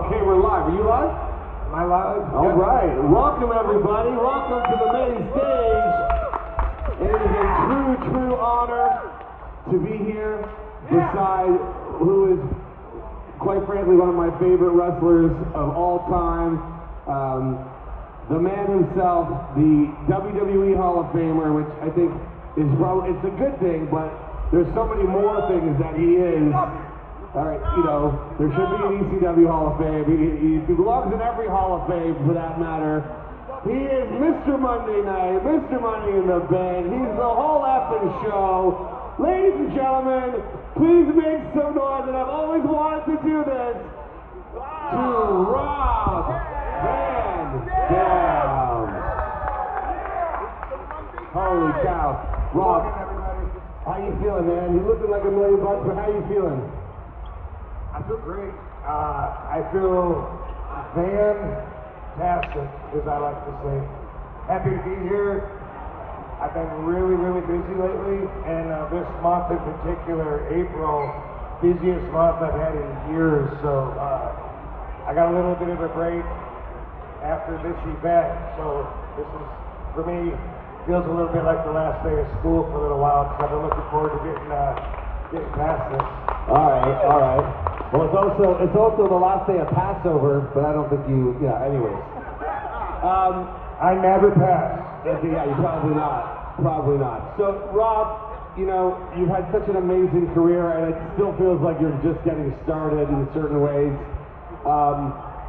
Okay, we're live. Are you live? Am I live? All right. Welcome, everybody. Welcome to the main stage. It is a true honor to be here beside who is, quite frankly, one of my favorite wrestlers of all time. The man himself, the WWE Hall of Famer, which I think is probably, it's a good thing, but there's so many more things that he is. All right, you know, there should be an ECW Hall of Fame. He belongs in every Hall of Fame, for that matter. He is Mr. Monday Night, Mr. Money in the Bank. He's the whole effing show. Ladies and gentlemen, please make some noise, and I've always wanted to do this, to Rob Van Dam. Holy cow. Rob, how you feeling, man? You're looking like $1 million bucks, but how you feeling? I feel great. I feel fantastic, as I like to say. Happy to be here. I've been really busy lately, and this month in particular, April, busiest month I've had in years. So I got a little bit of a break after this event. So this is, for me, feels a little bit like the last day of school for a little while, because I've been looking forward to getting past this. All right. Well, it's also the last day of Passover, but I don't think anyways. I never pass. Yeah, you probably not. So, Rob, you know, you've had such an amazing career, and it still feels like you're just getting started in certain ways.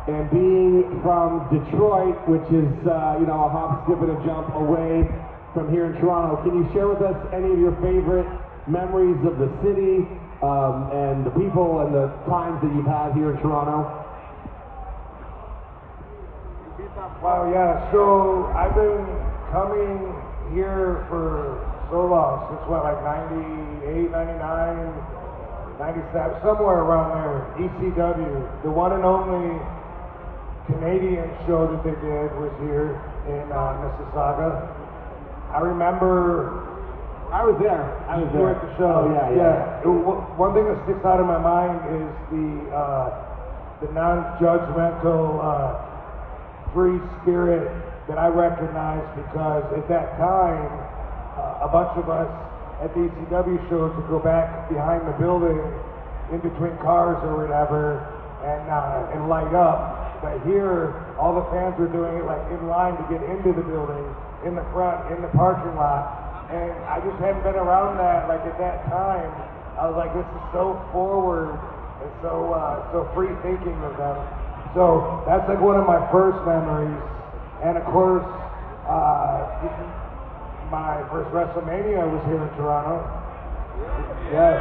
And being from Detroit, which is, a hop, skip, and a jump away from here in Toronto, can you share with us any of your favorite memories of the city, and the people and the times that you've had here in Toronto? Wow, yeah, so I've been coming here for so long, since like 98, 99, 97, somewhere around there. ECW, the one and only Canadian show that they did was here in Mississauga. I remember I was there. You were at the show. Oh, yeah. One thing that sticks out of my mind is the non-judgmental, free spirit that I recognize, because at that time, a bunch of us at the ECW show could go back behind the building, in between cars or whatever, and light up. But here, all the fans were doing it like in line to get into the building, in the front, in the parking lot. And I just hadn't been around that, like at that time. I was like, this is so forward and so free thinking of them. So that's like one of my first memories. And of course, my first WrestleMania was here in Toronto. Yeah,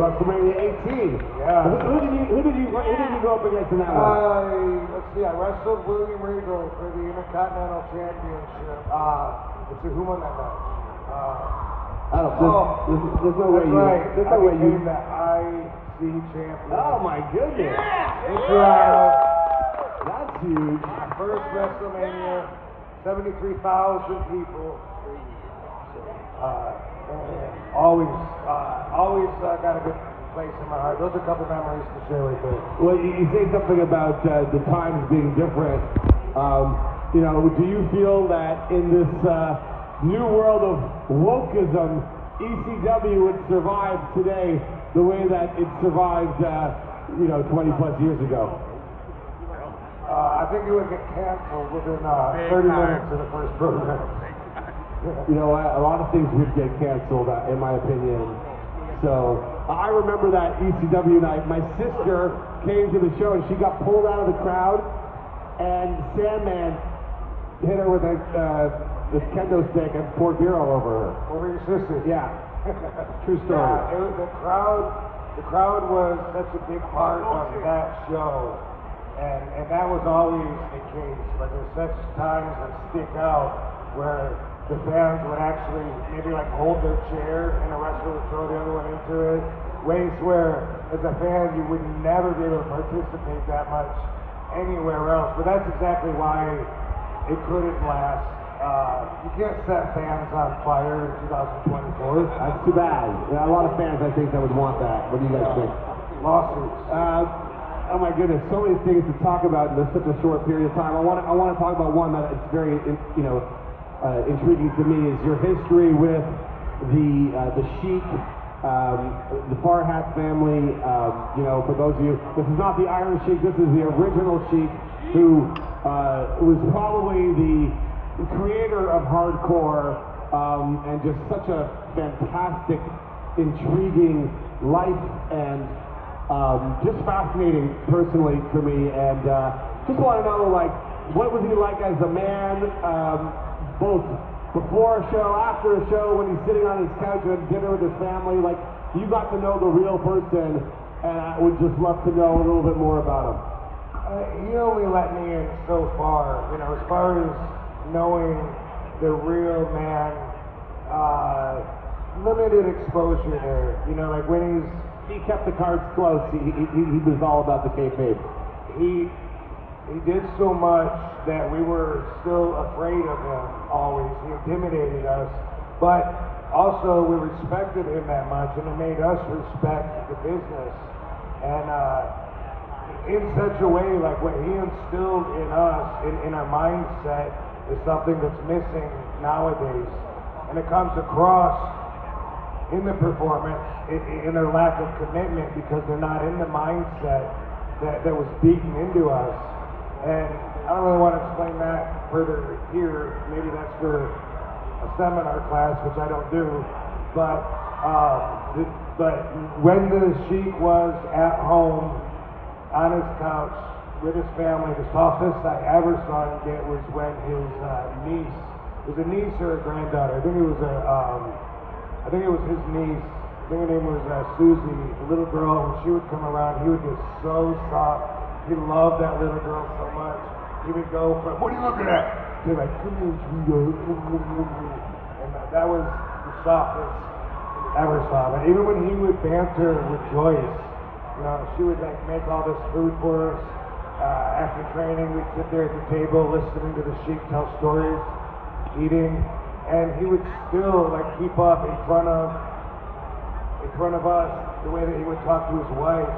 WrestleMania 18. Yeah. Who did you go up against in that one? Let's see, I wrestled William Regal for the Intercontinental Championship. Let's see, who won that match? I don't know. There's no way you. Right. There's no way you. The IC champion. Oh my goodness! In Toronto. That's huge. My first WrestleMania, 73,000 people. Always got a good place in my heart. Those are a couple memories to share with you. Well, you say something about the times being different. Do you feel that in this new world of wokeism, ECW would survive today the way that it survived, 20 plus years ago? I think it would get canceled within 30 minutes of the first program. A lot of things would get canceled, in my opinion. So, I remember that ECW night. My sister came to the show and she got pulled out of the crowd, and Sandman hit her with this kendo stick and poured beer all over her. Over your sister? Yeah. True story. Yeah, the crowd was such a big part of that show. And that was always the case. But there's such times that stick out where the fans would actually maybe like hold their chair and a wrestler would throw the other one into it. Ways where, as a fan, you would never be able to participate that much anywhere else. But that's exactly why it couldn't last. You can't set fans on fire in 2024. That's too bad. A lot of fans, I think, that would want that. What do you guys think? Lawsuits. Oh my goodness, so many things to talk about in such a short period of time. I want to talk about one that it's very intriguing to me is your history with the Sheik, the Farhat family. For those of you, this is not the Iron Sheik. This is the original Sheik, who was probably the creator of hardcore and just such a fantastic, intriguing life and. Just fascinating personally for me, and just want to know, like, what was he like as a man, both before a show, after a show, when he's sitting on his couch at dinner with his family? Like, you got to know the real person, and I would just love to know a little bit more about him. He only let me in so far, as far as knowing the real man, limited exposure there, like when he kept the cards close. He was all about the kayfabe. He did so much that we were still afraid of him always. He intimidated us, but also we respected him that much, and it made us respect the business. And in such a way, like what he instilled in us, in our mindset, is something that's missing nowadays, and it comes across in the performance, in their lack of commitment, because they're not in the mindset that was beaten into us. And I don't really want to explain that further here. Maybe that's for a seminar class, which I don't do. But when the Sheik was at home on his couch with his family, the softest I ever saw him get was when his niece, it was a niece or a granddaughter, I think it was his niece. I think her name was Susie, the little girl. When she would come around, he would get so soft. He loved that little girl so much. He would go from, "What are you looking at?" to like, "Come here, sweetheart." And that was the softest I ever saw. And even when he would banter with Joyce, she would like make all this food for us. After training, we'd sit there at the table listening to the Sheik tell stories, eating. And he would still like keep up in front of us the way that he would talk to his wife.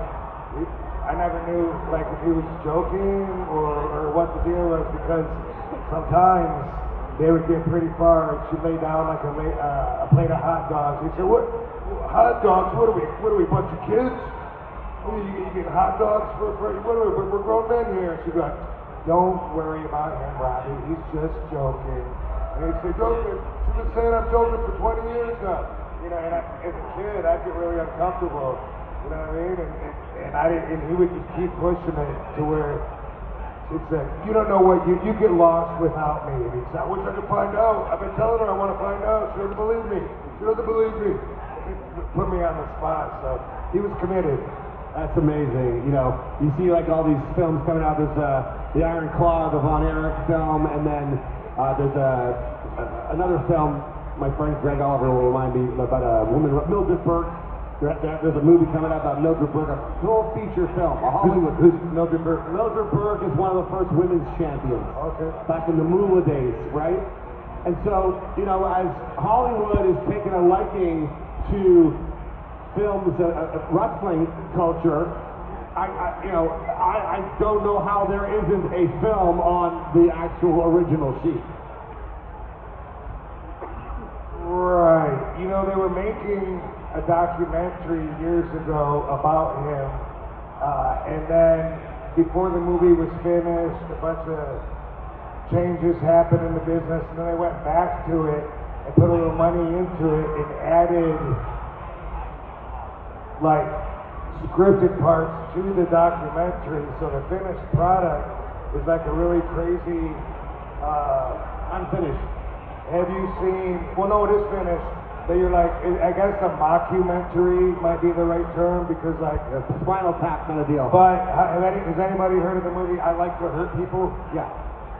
I never knew like if he was joking or what the deal was, because sometimes they would get pretty far. She'd lay down like a plate of hot dogs. He'd say, "What hot dogs? What are we, bunch of kids? You get hot dogs for what are we? We're grown men here." She'd be like, "Don't worry about him, Robbie. He's just joking." And he'd say, "Joking? You've been saying I'm joking for 20 years now." And as a kid, I'd get really uncomfortable. You know what I mean? And he would just keep pushing it to where it's like, "You don't know what you get lost without me." And he'd say, "I wish I could find out. I've been telling her I want to find out. She doesn't believe me. She doesn't believe me." He'd put me on the spot. So he was committed. That's amazing. You see like all these films coming out. There's the Iron Claw, the Von Erich film, and then there's another film. My friend Greg Oliver will remind me about a woman, Mildred Burke. There's a movie coming out about Mildred Burke, a full feature film. Who's Mildred Burke? Mildred Burke is one of the first women's champions. Okay. Back in the Moolah days, right? And so, as Hollywood is taking a liking to films, wrestling culture, I don't know how there isn't a film on the actual original Sheik. Right. They were making a documentary years ago about him, and then before the movie was finished, a bunch of changes happened in the business, and then they went back to it and put a little money into it and added like scripted parts to the documentary, so the finished product is like a really crazy Unfinished. Have you seen, well no, it is finished, but you're like, I guess a mockumentary might be the right term, because like a Spinal Tap kind of deal. But has anybody heard of the movie I Like to Hurt People? Yeah.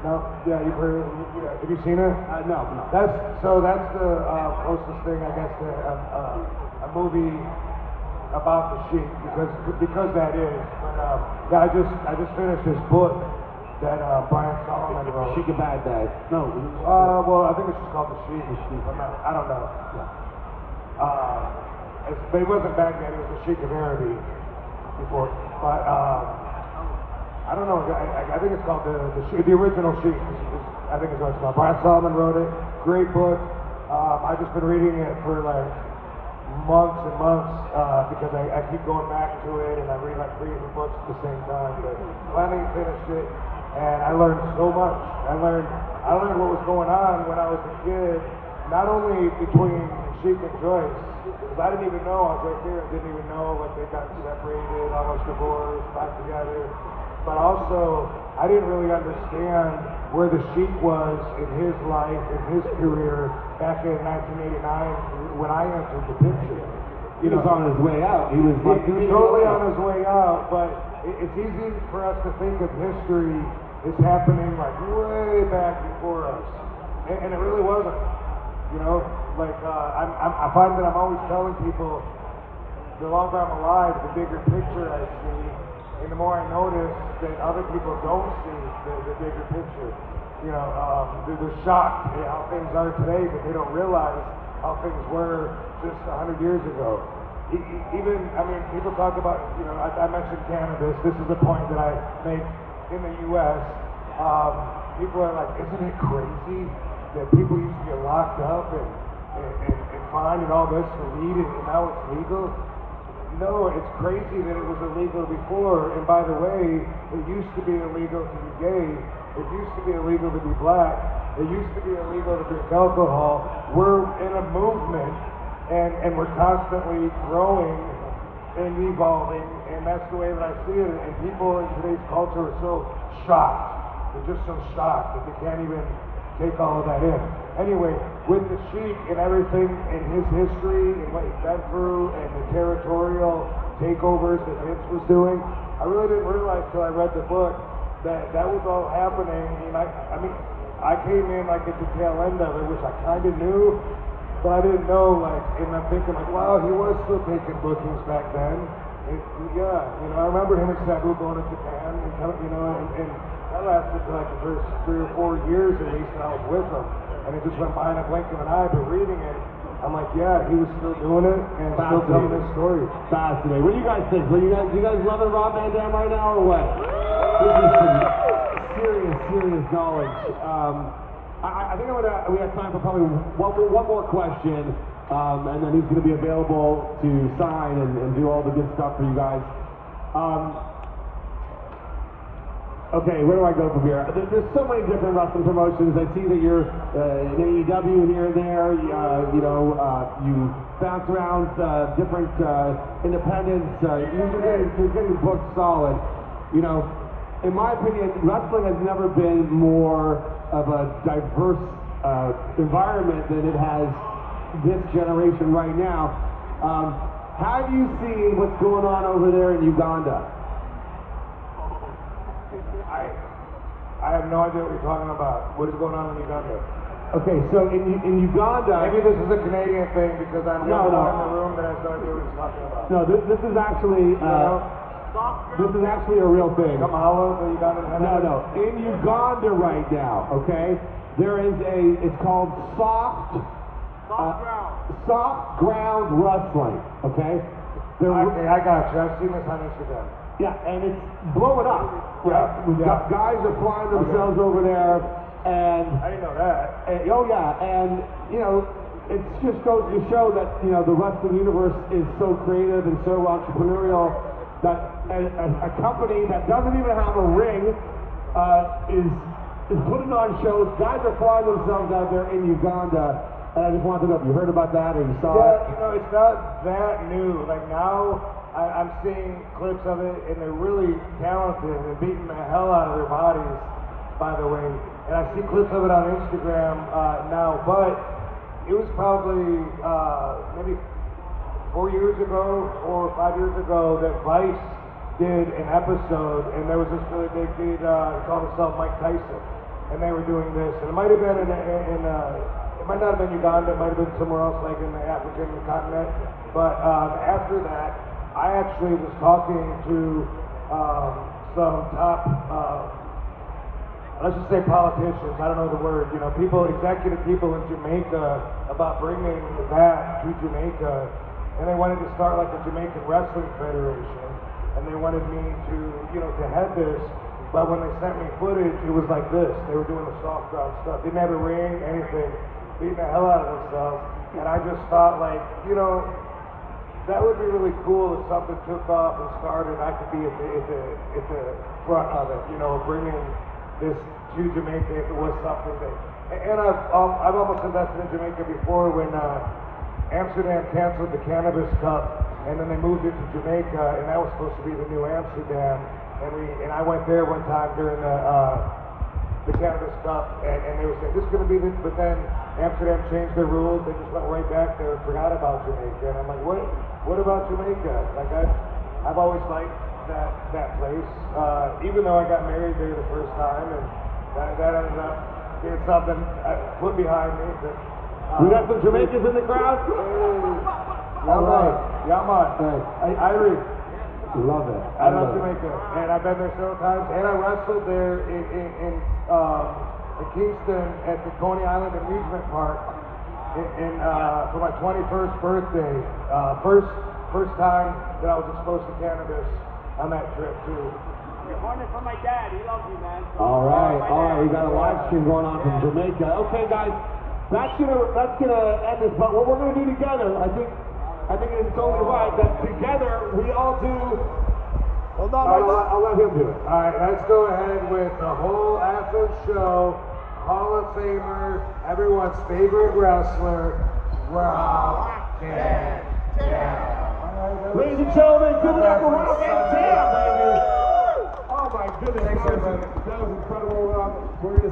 No? Yeah, you've heard of it? Have you seen it? No. That's the closest thing, I guess, to a movie about the Sheik, because that is. But I just finished this book that Brian Solomon wrote. Sheik a Bad Bad. No. Well, I think it's just called The Sheik. I don't know. Yeah. But it wasn't Baghdad, it was the Sheik of Araby before. But I don't know. I think it's called the original Sheik. I think it's what it's called. Brian Solomon wrote it. Great book. I've just been reading it for like months and months because I keep going back to it, and I read like 3 different books at the same time. But finally finished it, and I learned so much. I learned what was going on when I was a kid, not only between Sheik and Joyce, because I didn't even know. I was right there and didn't even know like they got separated, almost divorced, back together. But also, I didn't really understand where the Sheik was in his life, in his career, back in 1989 when I entered the picture. He was on his way out. He was totally on his way out, but it's easy for us to think of history as happening like way back before us. And it really wasn't. You know, like I find that I'm always telling people, the longer I'm alive, the bigger picture I see. And the more I notice that other people don't see the bigger picture, you know, they're shocked at how things are today, but they don't realize how things were just 100 years ago. Even, I mean, people talk about, you know, I mentioned cannabis. This is a point that I make in the U.S. People are like, isn't it crazy that people used to get locked up and fined and all this for weed, and now it's legal? No, it's crazy that it was illegal before, and by the way, it used to be illegal to be gay, it used to be illegal to be black, it used to be illegal to drink alcohol. We're in a movement, and we're constantly growing and evolving, and that's the way that I see it, and people in today's culture are so shocked. They're just so shocked that they can't even take all of that in. Anyway, with the Sheik and everything in his history and what he's been through and the territorial takeovers that Vince was doing, I really didn't realize till I read the book that that was all happening. And I mean, I came in like at the tail end of it, which I kind of knew, but I didn't know, like, and I'm thinking like, wow, he was still taking bookings back then. And, yeah, you know, I remember him and Sabu going to Japan, and you know, and that lasted for like the first 3 or 4 years at least that I was with him. And it just went by in a blink of an eye, but reading it, I'm like, yeah, he was still doing it and still telling his story. Fascinating. What do you guys think? You guys loving Rob Van Dam right now or what? This is some serious knowledge. I think we have time for probably one more question, and then he's going to be available to sign and do all the good stuff for you guys. Okay, where do I go from here? There's so many different wrestling promotions. I see that you're in AEW here and there. You know, you bounce around different independents. You're getting booked solid. You know, in my opinion, wrestling has never been more of a diverse environment than it has this generation right now. Have you seen what's going on over there in Uganda? I have no idea what you're talking about. What is going on in Uganda? Okay, so in Uganda... Maybe this is a Canadian thing because I'm the only one in the room that has no idea what he's talking about. No, this is actually... this is actually a real thing. Kamala, the Ugandan head? No. In Uganda right now, okay, there is it's called soft ground wrestling, okay? Okay, I got you. I've seen this on Instagram. Yeah, and it's blowing up. Right? Yeah. Guys are flying themselves over there, and I didn't know that. Oh yeah, and you know, it just goes to show that you know the wrestling universe is so creative and so entrepreneurial that a company that doesn't even have a ring is putting on shows. Guys are flying themselves out there in Uganda, and I just wanted to know if you heard about that or you saw it. Yeah, you know, it's not that new. Like now. I'm seeing clips of it, and they're really talented and beating the hell out of their bodies, by the way. And I see clips of it on Instagram now, but it was probably maybe 4 years ago or 5 years ago that Vice did an episode, and there was this really big dude, he called himself Mike Tyson, and they were doing this. And it might have been it might not have been Uganda, it might have been somewhere else, like in the African continent. But after that, I actually was talking to some top, let's just say politicians, I don't know the word, you know, executive people in Jamaica about bringing that to Jamaica, and they wanted to start like a Jamaican Wrestling Federation, and they wanted me to, you know, to head this, But when they sent me footage, it was like this. They were doing the soft ground stuff. Didn't have a ring, anything, beating the hell out of themselves. And I just thought, like, you know, that would be really cool if something took off and started. I could be at the front of it, you know, bringing this to Jamaica if it was something that. And I've almost invested in Jamaica before when Amsterdam canceled the Cannabis Cup, and then they moved it to Jamaica, and that was supposed to be the new Amsterdam. And I went there one time during the Cannabis Cup, and they were saying this is going to be this, but then Amsterdam changed their rules. They just went right back there and forgot about Jamaica. And I'm like, what about Jamaica? Like I've always liked that place, even though I got married there the first time, and that ended up being something I put behind me. But, we got some Jamaicans in the crowd. All right, Yaman, Irie. Love it. I love Jamaica, and I've been there several times, and I wrestled there in Kingston at the Coney Island Amusement Park for my 21st birthday. First time that I was exposed to cannabis on that trip too. You're born from my dad. He loves you, man. All right. We got a live stream going on from Jamaica. Okay, guys, that's gonna end this. But what we're gonna do together, I think it's only right that together we all do. Hold on, I'll let him do it. All right, let's go ahead with the whole Athens show. Hall of Famer, everyone's favorite wrestler, Rob Van Dam. Ladies and gentlemen, give it up for Rob Van Dam, baby. Oh my goodness, that was incredible. We're gonna